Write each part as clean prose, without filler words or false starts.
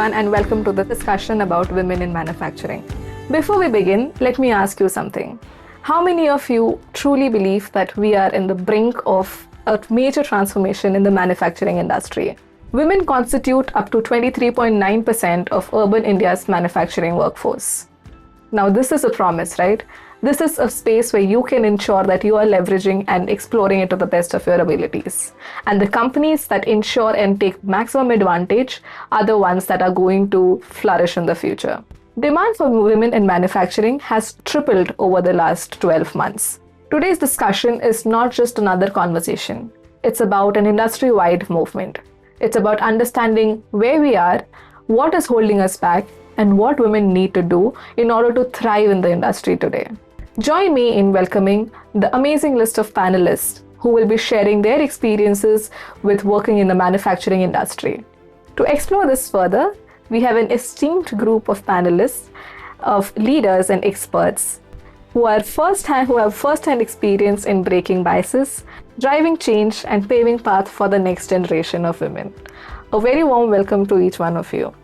everyone, and welcome to the discussion about women in manufacturing. Before we begin, let me ask you something. How many of you truly believe that we are in the brink of a major transformation in the manufacturing industry? Women constitute up to 23.9% of urban India's manufacturing workforce. Now, this is a promise, right? This is a space where you can ensure that you are leveraging and exploring it to the best of your abilities. And the companies that ensure and take maximum advantage are the ones that are going to flourish in the future. Demand for women in manufacturing has tripled over the last 12 months. Today's discussion is not just another conversation. It's about an industry-wide movement. It's about understanding where we are, what is holding us back, and what women need to do in order to thrive in the industry today. Join me in welcoming the amazing list of panelists who will be sharing their experiences with working in the manufacturing industry. To explore this further, we have an esteemed group of panelists, of leaders and experts who have first-hand experience in breaking biases, driving change, and paving path for the next generation of women. A very warm welcome to each one of you.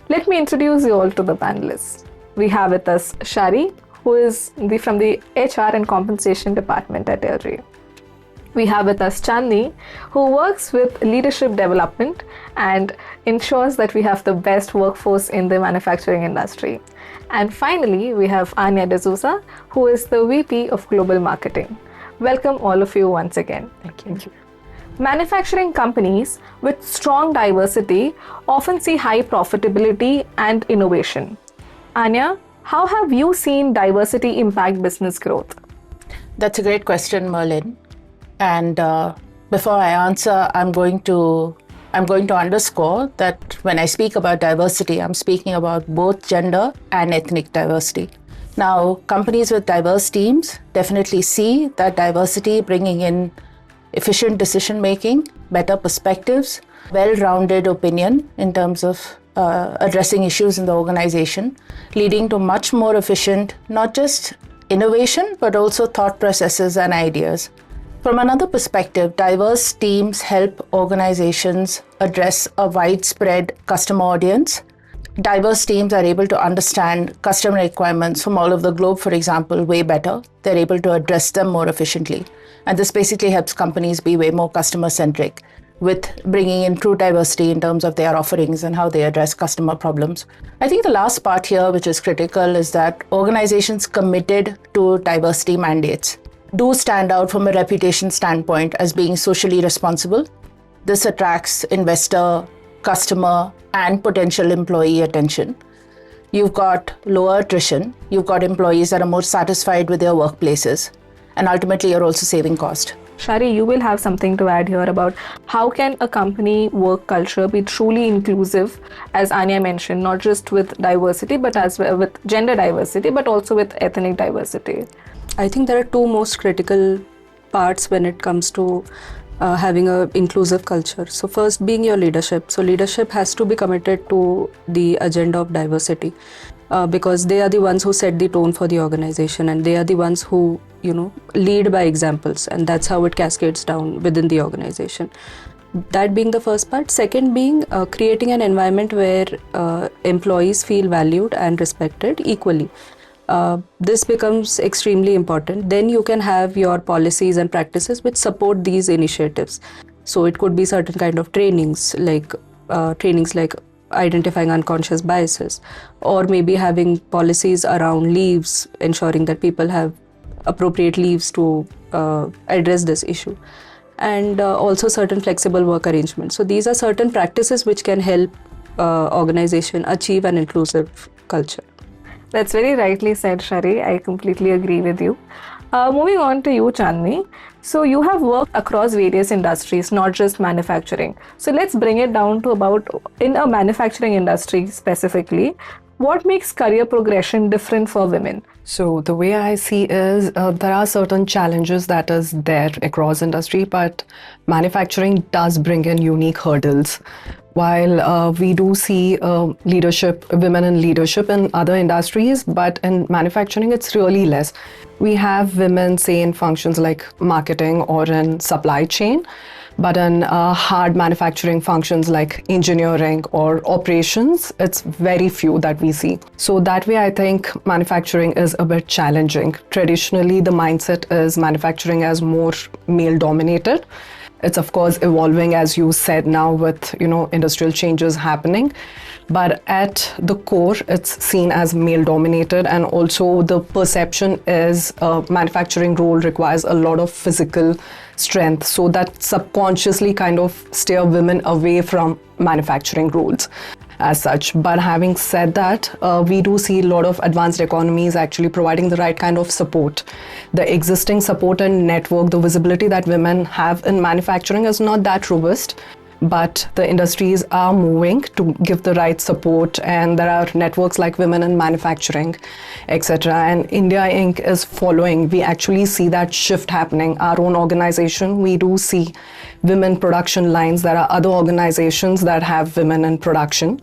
Let me introduce you all to the panelists. We have with us Shaari, who is from the HR and Compensation Department at ELGi. We have with us Chandini, who works with leadership development and ensures that we have the best workforce in the manufacturing industry. And finally, we have Anya, who is the VP of Global Marketing. Welcome all of you once again. Thank you. Manufacturing companies with strong diversity often see high profitability and innovation. Anya, how have you seen diversity impact business growth? That's a great question, Merlin. And before I answer, I'm going to underscore that when I speak about diversity, I'm speaking about both gender and ethnic diversity. Now, companies with diverse teams definitely see that diversity bringing in efficient decision making, better perspectives, well-rounded opinion in terms of addressing issues in the organization, leading to much more efficient, not just innovation, but also thought processes and ideas. From another perspective, diverse teams help organizations address a widespread customer audience. Diverse teams are able to understand customer requirements from all over the globe, for example, way better. They're able to address them more efficiently. And this basically helps companies be way more customer-centric with bringing in true diversity in terms of their offerings and how they address customer problems. I think the last part here, which is critical, is that organizations committed to diversity mandates do stand out from a reputation standpoint as being socially responsible. This attracts investor, customer, and potential employee attention. You've got lower attrition, you've got employees that are more satisfied with their workplaces, and ultimately you're also saving cost. Shaari, you will have something to add here about how can a company work culture be truly inclusive, as Anya mentioned, not just with diversity, but as well with gender diversity, but also with ethnic diversity. I think there are two most critical parts when it comes to having an inclusive culture. So first being your leadership. So leadership has to be committed to the agenda of diversity because they are the ones who set the tone for the organization, and they are the ones who, lead by examples, and that's how it cascades down within the organization. That being the first part. Second being creating an environment where employees feel valued and respected equally. This becomes extremely important. Then you can have your policies and practices which support these initiatives. So it could be certain kind of trainings like identifying unconscious biases, or maybe having policies around leaves, ensuring that people have appropriate leaves to address this issue, and also certain flexible work arrangements. So these are certain practices which can help organization achieve an inclusive culture. That's very rightly said, Shaari. I completely agree with you. Moving on to you, Chandini. So you have worked across various industries, not just manufacturing. So let's bring it down to about, in a manufacturing industry specifically, what makes career progression different for women? So the way I see is there are certain challenges that is there across industry, but manufacturing does bring in unique hurdles. While we do see women in leadership in other industries, but in manufacturing, it's really less. We have women, say, in functions like marketing or in supply chain, But in hard manufacturing functions like engineering or operations, it's very few that we see. So that way, I think manufacturing is a bit challenging. Traditionally, the mindset is manufacturing as more male dominated. It's of course evolving, as you said, now with industrial changes happening. But at the core, it's seen as male dominated, and also the perception is manufacturing role requires a lot of physical strength, so that subconsciously kind of steer women away from manufacturing roles as such. But having said that, we do see a lot of advanced economies actually providing the right kind of support. The existing support and network, the visibility that women have in manufacturing is not that robust, but the industries are moving to give the right support, and there are networks like Women in Manufacturing, etc. And India Inc. is following. We actually see that shift happening. Our own organization, we do see women production lines. There are other organizations that have women in production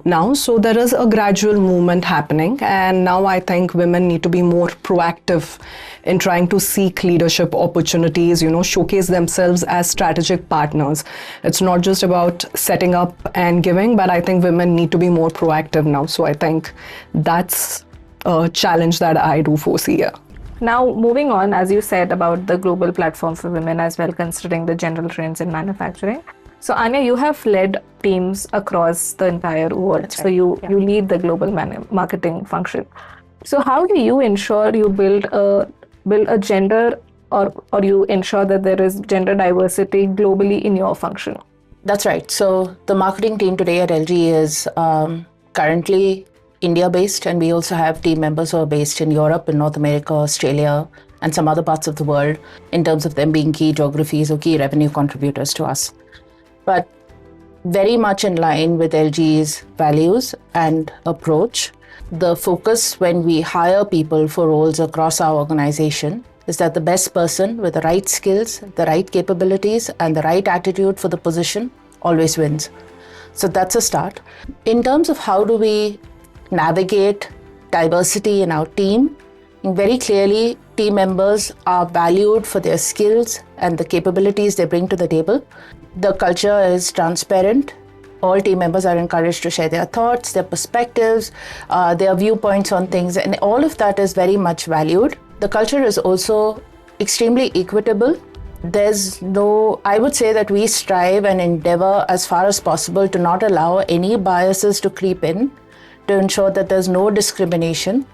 now. So there is a gradual movement happening, and now I think women need to be more proactive in trying to seek leadership opportunities, showcase themselves as strategic partners. It's not just about setting up and giving, but I think women need to be more proactive now. So I think that's a challenge that I do foresee here. Now, moving on, as you said about the global platform for women as well, considering the general trends in manufacturing. So Anya, you have led teams across the entire world. That's So right. you lead the global marketing function. So how do you ensure you build a gender or you ensure that there is gender diversity globally in your function? That's right. So the marketing team today at ELGi is currently India-based, and we also have team members who are based in Europe, in North America, Australia, and some other parts of the world, in terms of them being key geographies or key revenue contributors to us. But very much in line with ELGi's values and approach, the focus when we hire people for roles across our organization is that the best person with the right skills, the right capabilities, and the right attitude for the position always wins. So that's a start. In terms of how do we navigate diversity in our team, very clearly, team members are valued for their skills and the capabilities they bring to the table. The culture is transparent. All team members are encouraged to share their thoughts, their perspectives, their viewpoints on things, and all of that is very much valued. The culture is also extremely equitable. I would say that we strive and endeavor as far as possible to not allow any biases to creep in, to ensure that there's no discrimination.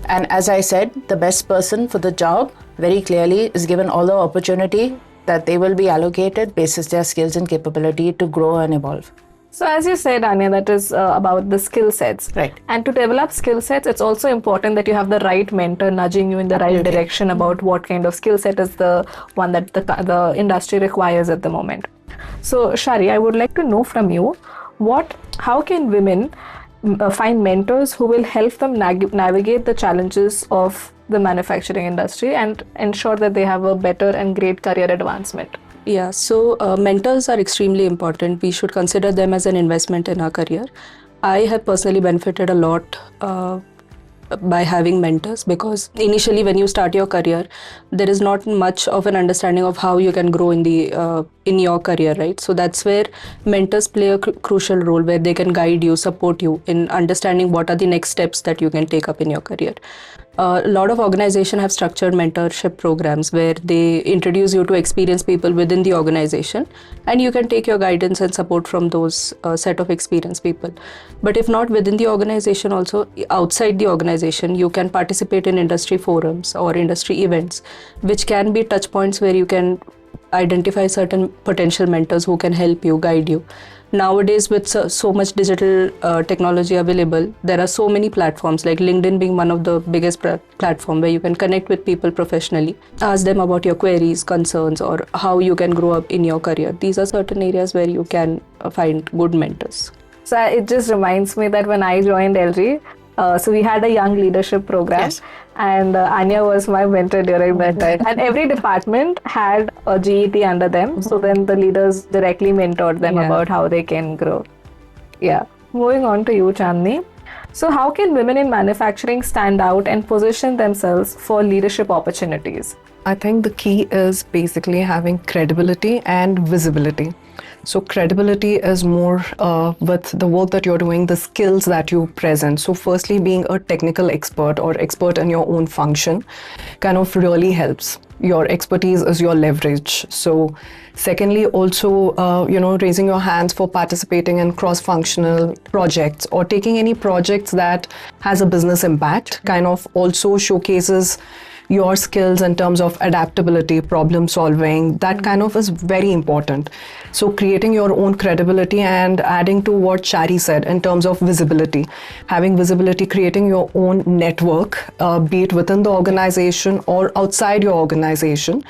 And as I said, the best person for the job very clearly is given all the opportunity that they will be allocated basis their skills and capability to grow and evolve. So as you said, Anya, that is about the skill sets. Right. And to develop skill sets, it's also important that you have the right mentor nudging you in the right direction about what kind of skill set is the one that the industry requires at the moment. So Shaari, I would like to know from you, how can women find mentors who will help them navigate the challenges of the manufacturing industry and ensure that they have a better and great career advancement? Yeah, so mentors are extremely important. We should consider them as an investment in our career. I have personally benefited a lot by having mentors, because initially when you start your career, there is not much of an understanding of how you can grow in your career, right? So that's where mentors play a crucial role, where they can guide you, support you in understanding what are the next steps that you can take up in your career. A lot of organizations have structured mentorship programs where they introduce you to experienced people within the organization, and you can take your guidance and support from those set of experienced people. But if not within the organization, also outside the organization, you can participate in industry forums or industry events, which can be touch points where you can identify certain potential mentors who can help you, guide you. Nowadays, with so much digital technology available, there are so many platforms, like LinkedIn being one of the biggest platform, where you can connect with people professionally, ask them about your queries, concerns, or how you can grow up in your career. These are certain areas where you can find good mentors. So it just reminds me that when I joined ELGi, so we had a young leadership program. Yes. And Anya was my mentor during that time. And every department had a GET under them. So then the leaders directly mentored them about how they can grow. Yeah. Moving on to you, Chandini. So, how can women in manufacturing stand out and position themselves for leadership opportunities? I think the key is basically having credibility and visibility. So credibility is more with the work that you're doing, the skills that you present. So firstly, being a technical expert or expert in your own function kind of really helps. Your expertise is your leverage. So secondly, also, raising your hands for participating in cross-functional projects or taking any projects that has a business impact kind of also showcases your skills in terms of adaptability, problem solving, that kind of is very important. So creating your own credibility and adding to what Shaari said in terms of visibility, having visibility, creating your own network, be it within the organization or outside your organization,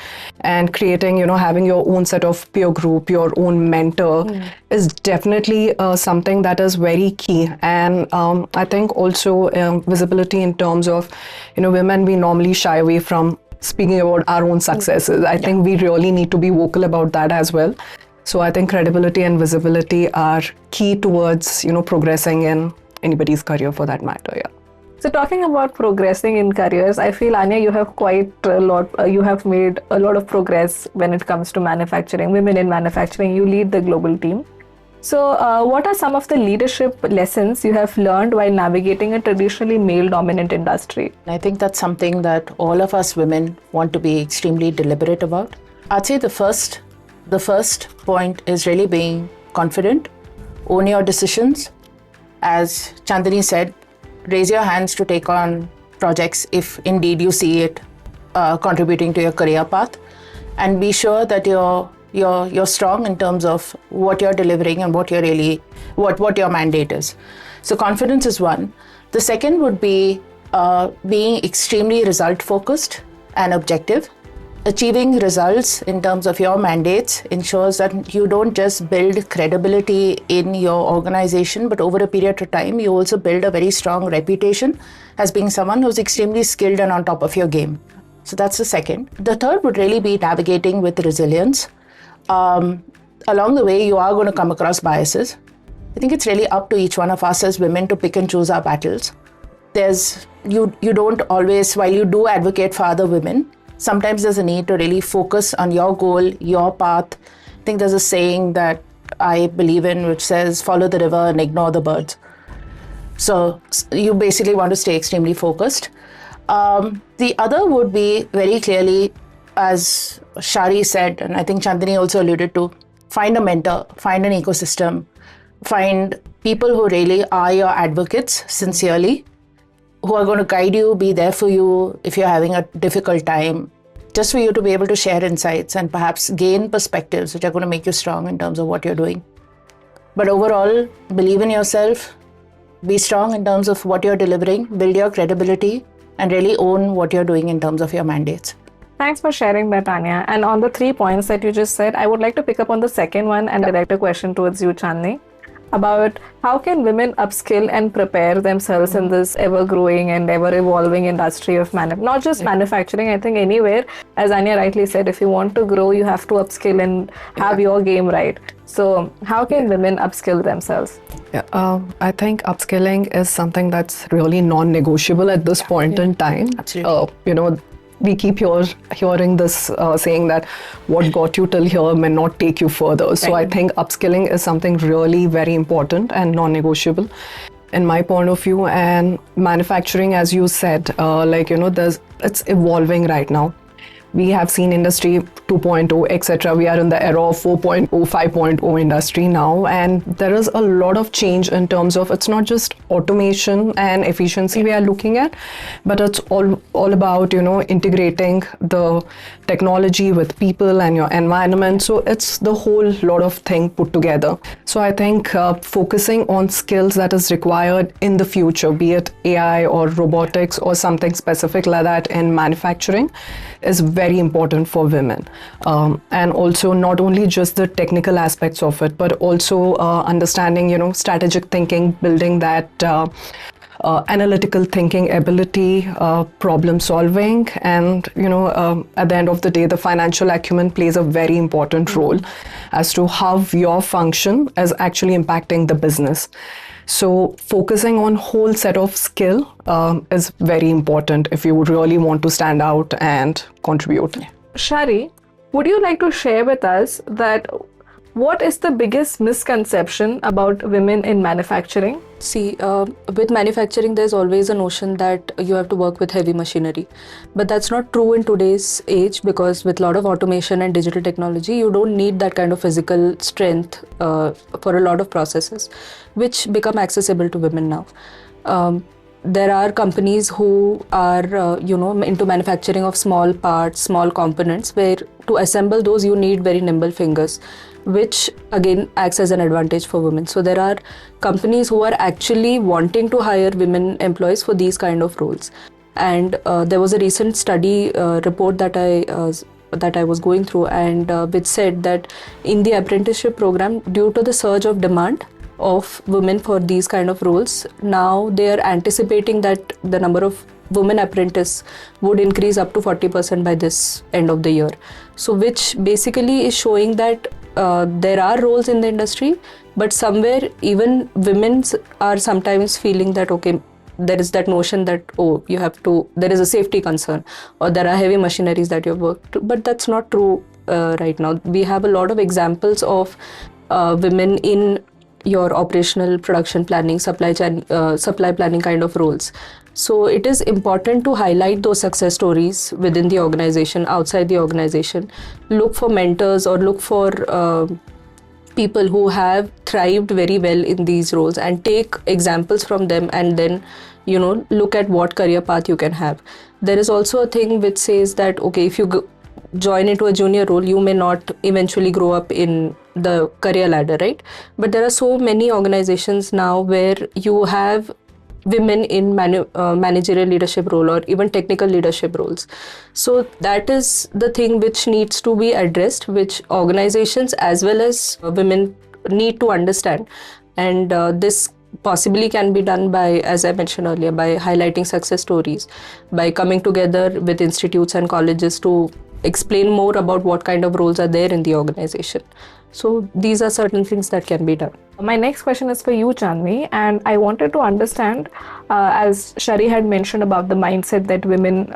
and creating, having your own set of peer group, your own mentor is definitely something that is very key. And I think also visibility in terms of, women, we normally shy away from speaking about our own successes. I think we really need to be vocal about that as well. So I think credibility and visibility are key towards, progressing in anybody's career for that matter. Yeah. So talking about progressing in careers, I feel, Anya, you have you have made a lot of progress when it comes to manufacturing, women in manufacturing. You lead the global team. So what are some of the leadership lessons you have learned while navigating a traditionally male-dominant industry? I think that's something that all of us women want to be extremely deliberate about. I'd say the first point is really being confident, own your decisions. As Chandini said, raise your hands to take on projects if indeed you see it contributing to your career path, and be sure that you're strong in terms of what you're delivering and what your mandate is. So confidence is one. The second would be being extremely result focused and objective. Achieving results in terms of your mandates ensures that you don't just build credibility in your organization, but over a period of time, you also build a very strong reputation as being someone who's extremely skilled and on top of your game. So that's the second. The third would really be navigating with resilience. Along the way, you are going to come across biases. I think it's really up to each one of us as women to pick and choose our battles. You don't always, while you do advocate for other women, sometimes there's a need to really focus on your goal, your path. I think there's a saying that I believe in which says, follow the river and ignore the birds. So you basically want to stay extremely focused. The other would be very clearly, as Shaari said, and I think Chandini also alluded to, find a mentor, find an ecosystem, find people who really are your advocates sincerely, who are going to guide you, be there for you if you're having a difficult time, just for you to be able to share insights and perhaps gain perspectives which are going to make you strong in terms of what you're doing. But overall, believe in yourself, be strong in terms of what you're delivering, build your credibility, and really own what you're doing in terms of your mandates. Thanks for sharing that, Anya. And on the 3 points that you just said, I would like to pick up on the second one and direct a question towards you, Chandni, about how can women upskill and prepare themselves in this ever-growing and ever-evolving industry of not just manufacturing, I think anywhere. As Anya rightly said, if you want to grow, you have to upskill and have your game right. So how can women upskill themselves? I think upskilling is something that's really non-negotiable at this point in time. Absolutely. We keep hearing this saying that what got you till here may not take you further. So I think upskilling is something really very important and non-negotiable in my point of view. And manufacturing, as you said, it's evolving right now. We have seen industry 2.0, etc. We are in the era of 4.0, 5.0 industry now. And there is a lot of change in terms of, it's not just automation and efficiency we are looking at, but it's all about, integrating the technology with people and your environment. So it's the whole lot of thing put together. So I think focusing on skills that is required in the future, be it AI or robotics or something specific like that in manufacturing, is very important for women. And also not only just the technical aspects of it, but also understanding, strategic thinking, building that analytical thinking ability, problem solving, and at the end of the day, the financial acumen plays a very important role as to how your function is actually impacting the business. So focusing on whole set of skill is very important if you really want to stand out and contribute. Shaari, would you like to share with us that what is the biggest misconception about women in manufacturing? See, with manufacturing, there's always a notion that you have to work with heavy machinery. But that's not true in today's age, because with a lot of automation and digital technology, you don't need that kind of physical strength for a lot of processes, which become accessible to women now. There are companies who are, into manufacturing of small parts, small components, where to assemble those you need very nimble fingers, which again acts as an advantage for women. So there are companies who are actually wanting to hire women employees for these kind of roles. And there was a recent study report that I was going through, and which said that in the apprenticeship program, due to the surge of demand of women for these kind of roles, now they are anticipating that the number of women apprentices would increase up to 40% by this end of the year. So which basically is showing that there are roles in the industry, but somewhere even women are sometimes feeling that, okay, there is that notion that, oh, there is a safety concern, or there are heavy machineries that you've worked to, but that's not true right now. We have a lot of examples of women in your operational production planning, supply planning kind of roles. So it is important to highlight those success stories within the organization, outside the organization. Look for mentors or look for people who have thrived very well in these roles, and take examples from them, and then look at what career path you can have. There is also a thing which says that, okay, if you join into a junior role, you may not eventually grow up in the career ladder, right? But there are so many organizations now where you have women in managerial leadership role or even technical leadership roles. So that is the thing which needs to be addressed, which organizations as well as women need to understand. And this possibly can be done by, as I mentioned earlier, by highlighting success stories, by coming together with institutes and colleges to explain more about what kind of roles are there in the organization. So these are certain things that can be done. My next question is for you, Chandini, and I wanted to understand, as Shaari had mentioned about the mindset that women,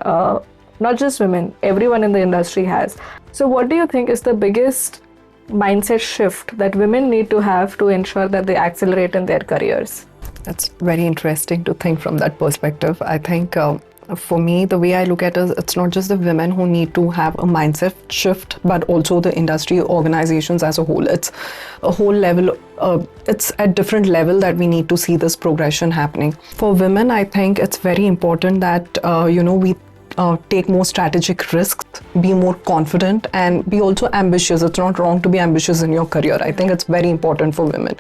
not just women, everyone in the industry has. So what do you think is the biggest mindset shift that women need to have to ensure that they accelerate in their careers? That's very interesting to think from that perspective. I think for me, the way I look at it, it's not just the women who need to have a mindset shift, but also the industry organizations as a whole. It's a whole level, it's at different level that we need to see this progression happening. For women, I think it's very important that, we take more strategic risks, be more confident, and be also ambitious. It's not wrong to be ambitious in your career. I think it's very important for women.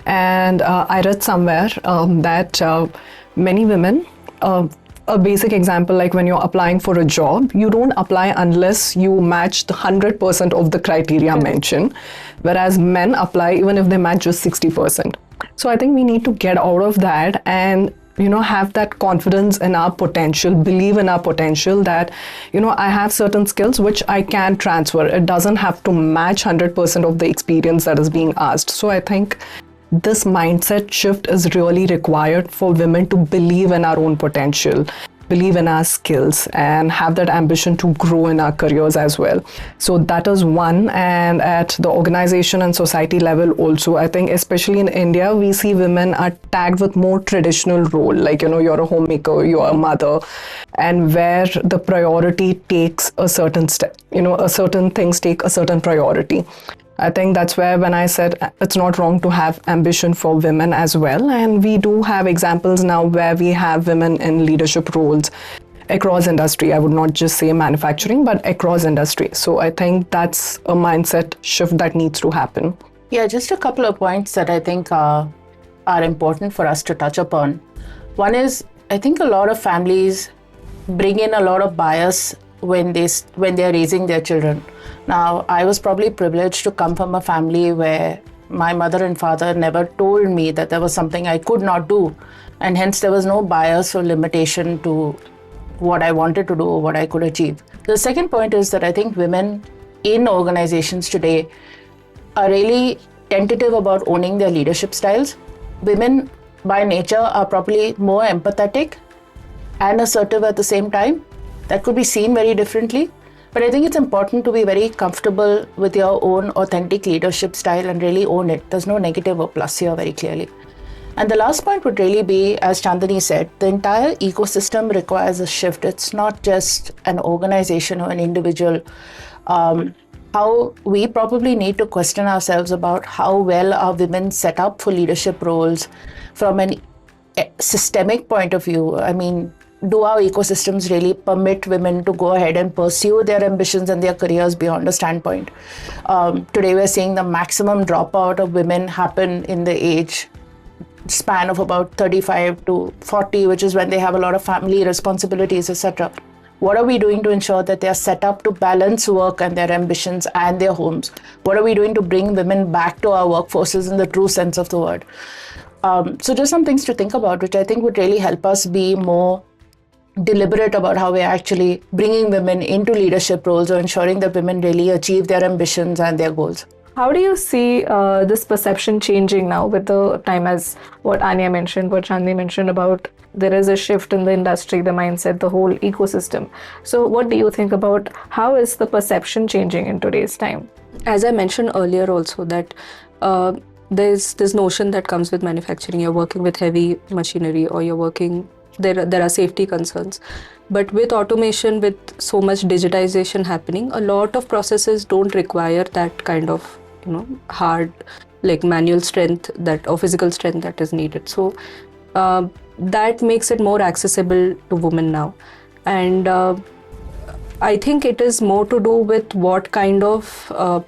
And I read somewhere that many women, a basic example, like when you're applying for a job, you don't apply unless you match the 100% of the criteria mentioned, whereas men apply even if they match just 60%. So I think we need to get out of that and have that confidence in our potential, believe in our potential that, I have certain skills which I can transfer. It doesn't have to match 100% of the experience that is being asked. So I think this mindset shift is really required for women to believe in our own potential, believe in our skills, and have that ambition to grow in our careers as well. So that is one. And at the organization and society level also, I think especially in India, we see women are tagged with more traditional role, like, you're a homemaker, you're a mother, and where the priority takes a certain step, a certain things take a certain priority. I think that's where when I said it's not wrong to have ambition for women as well. And we do have examples now where we have women in leadership roles across industry. I would not just say manufacturing, but across industry. So I think that's a mindset shift that needs to happen. Yeah, just a couple of points that I think are important for us to touch upon. One is, I think a lot of families bring in a lot of bias when they're raising their children. Now, I was probably privileged to come from a family where my mother and father never told me that there was something I could not do, and hence there was no bias or limitation to what I wanted to do or what I could achieve. The second point is that I think women in organizations today are really tentative about owning their leadership styles. women by nature are probably more empathetic and assertive at the same time. That could be seen very differently. But I think it's important to be very comfortable with your own authentic leadership style and really own it. There's no negative or plus here very clearly. And the last point would really be, as Chandini said, the entire ecosystem requires a shift. It's not just an organization or an individual. How we probably need to question ourselves about how well are women set up for leadership roles from an systemic point of view. I mean, do our ecosystems really permit women to go ahead and pursue their ambitions and their careers beyond a standpoint? Today, we're seeing the maximum dropout of women happen in the age span of about 35 to 40, which is when they have a lot of family responsibilities, etc. What are we doing to ensure that they are set up to balance work and their ambitions and their homes? What are we doing to bring women back to our workforces in the true sense of the word? So just some things to think about, which I think would really help us be more deliberate about how we're actually bringing women into leadership roles or ensuring that women really achieve their ambitions and their goals. How do you see this perception changing now with the time, as what Anya mentioned, what Chandni mentioned about there is a shift in the industry, the mindset, the whole ecosystem. So what do you think about how is the perception changing in today's time? As I mentioned earlier also that there's this notion that comes with manufacturing. You're working with heavy machinery or you're working, there are safety concerns. But with automation, with so much digitization happening, a lot of processes don't require that kind of, hard, like manual strength that or physical strength that is needed. So that makes it more accessible to women now. And I think it is more to do with what kind of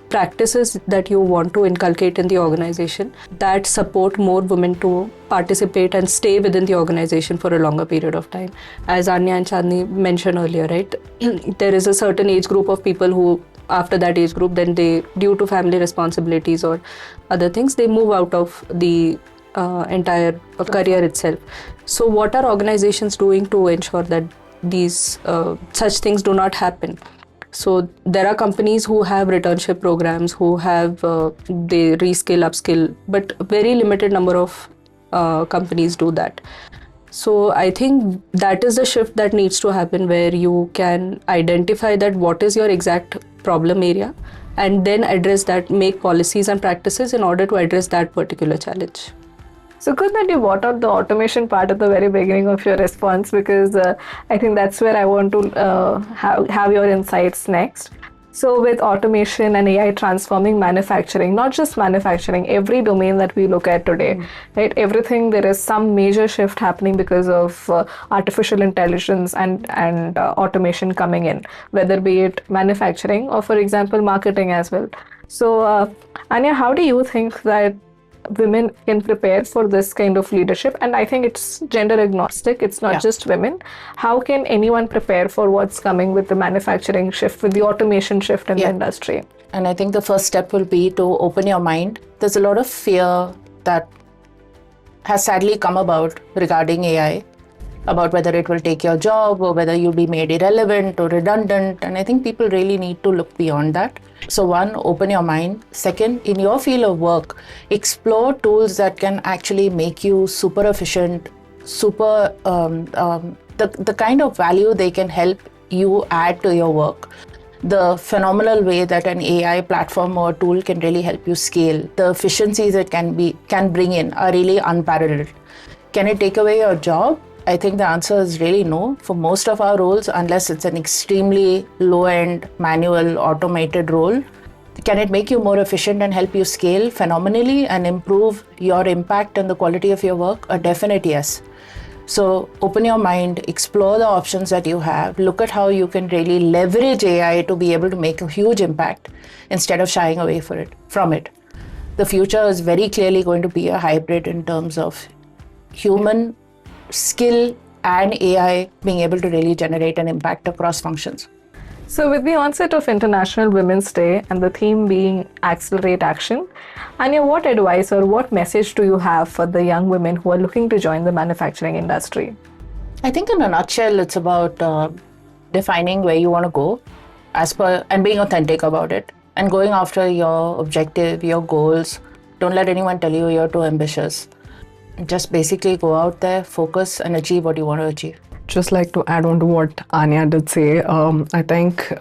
practices that you want to inculcate in the organization that support more women to participate and stay within the organization for a longer period of time. As Anya and Chandni mentioned earlier, right? There is a certain age group of people who, after that age group, then they, due to family responsibilities or other things, they move out of the entire career itself. So what are organizations doing to ensure that these such things do not happen? So there are companies who have returnship programs, who have they reskill, upskill, but a very limited number of companies do that. So I think that is the shift that needs to happen, where you can identify that what is your exact problem area and then address that, make policies and practices in order to address that particular challenge. So good that you brought up the automation part at the very beginning of your response, because I think that's where I want to have your insights next. So with automation and AI transforming manufacturing, not just manufacturing, every domain that we look at today, right? Everything, there is some major shift happening because of artificial intelligence and automation coming in, whether be it manufacturing or, for example, marketing as well. So Anya, how do you think that women can prepare for this kind of leadership? And I think it's gender agnostic, it's not just women. How can anyone prepare for what's coming with the manufacturing shift, with the automation shift in the industry? And I think the first step will be to open your mind. There's a lot of fear that has sadly come about regarding AI, about whether it will take your job or whether you'll be made irrelevant or redundant. And I think people really need to look beyond that. So one, open your mind. Second, in your field of work, explore tools that can actually make you super efficient, the kind of value they can help you add to your work. The phenomenal way that an AI platform or tool can really help you scale, the efficiencies it can bring in are really unparalleled. Can it take away your job? I think the answer is really no for most of our roles, unless it's an extremely low-end, manual, automated role. Can it make you more efficient and help you scale phenomenally and improve your impact and the quality of your work? A definite yes. So open your mind, explore the options that you have, look at how you can really leverage AI to be able to make a huge impact instead of shying away from it. The future is very clearly going to be a hybrid in terms of human skill and AI being able to really generate an impact across functions. So with the onset of International Women's Day and the theme being Accelerate Action, Anya, what advice or what message do you have for the young women who are looking to join the manufacturing industry? I think in a nutshell, it's about defining where you want to go and being authentic about it and going after your objective, your goals, Don't let anyone tell you you're too ambitious. Just basically go out there, focus, and achieve what you want to achieve. Just like to add on to what Anya did say, I think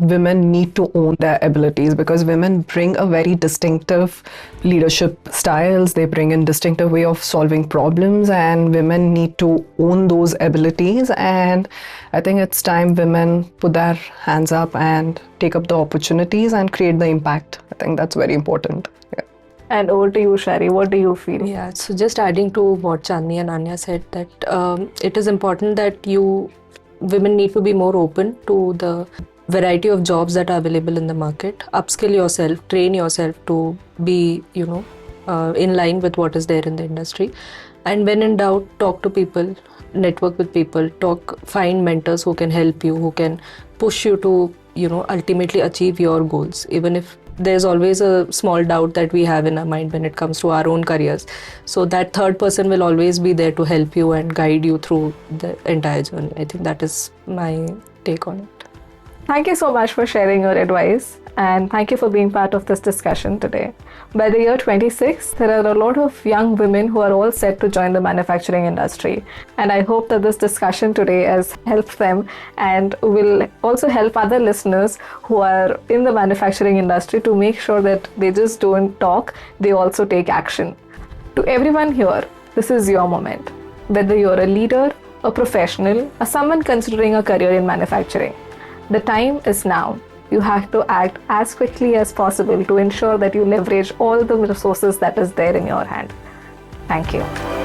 women need to own their abilities because women bring a very distinctive leadership styles. They bring in distinctive way of solving problems, and women need to own those abilities. And I think it's time women put their hands up and take up the opportunities and create the impact. I think that's very important. Yeah. And over to you, Shaari. What do you feel? Yeah, so just adding to what Chandni and Anya said, that it is important that women need to be more open to the variety of jobs that are available in the market. Upskill yourself, train yourself to be, in line with what is there in the industry. And when in doubt, talk to people, network with people, find mentors who can help you, who can push you to, ultimately achieve your goals, even if there's always a small doubt that we have in our mind when it comes to our own careers. So that third person will always be there to help you and guide you through the entire journey. I think that is my take on it. Thank you so much for sharing your advice, and thank you for being part of this discussion today. By the year 26, there are a lot of young women who are all set to join the manufacturing industry. And I hope that this discussion today has helped them and will also help other listeners who are in the manufacturing industry to make sure that they just don't talk, they also take action. To everyone here, this is your moment. Whether you're a leader, a professional, or someone considering a career in manufacturing, the time is now. You have to act as quickly as possible to ensure that you leverage all the resources that is there in your hand. Thank you.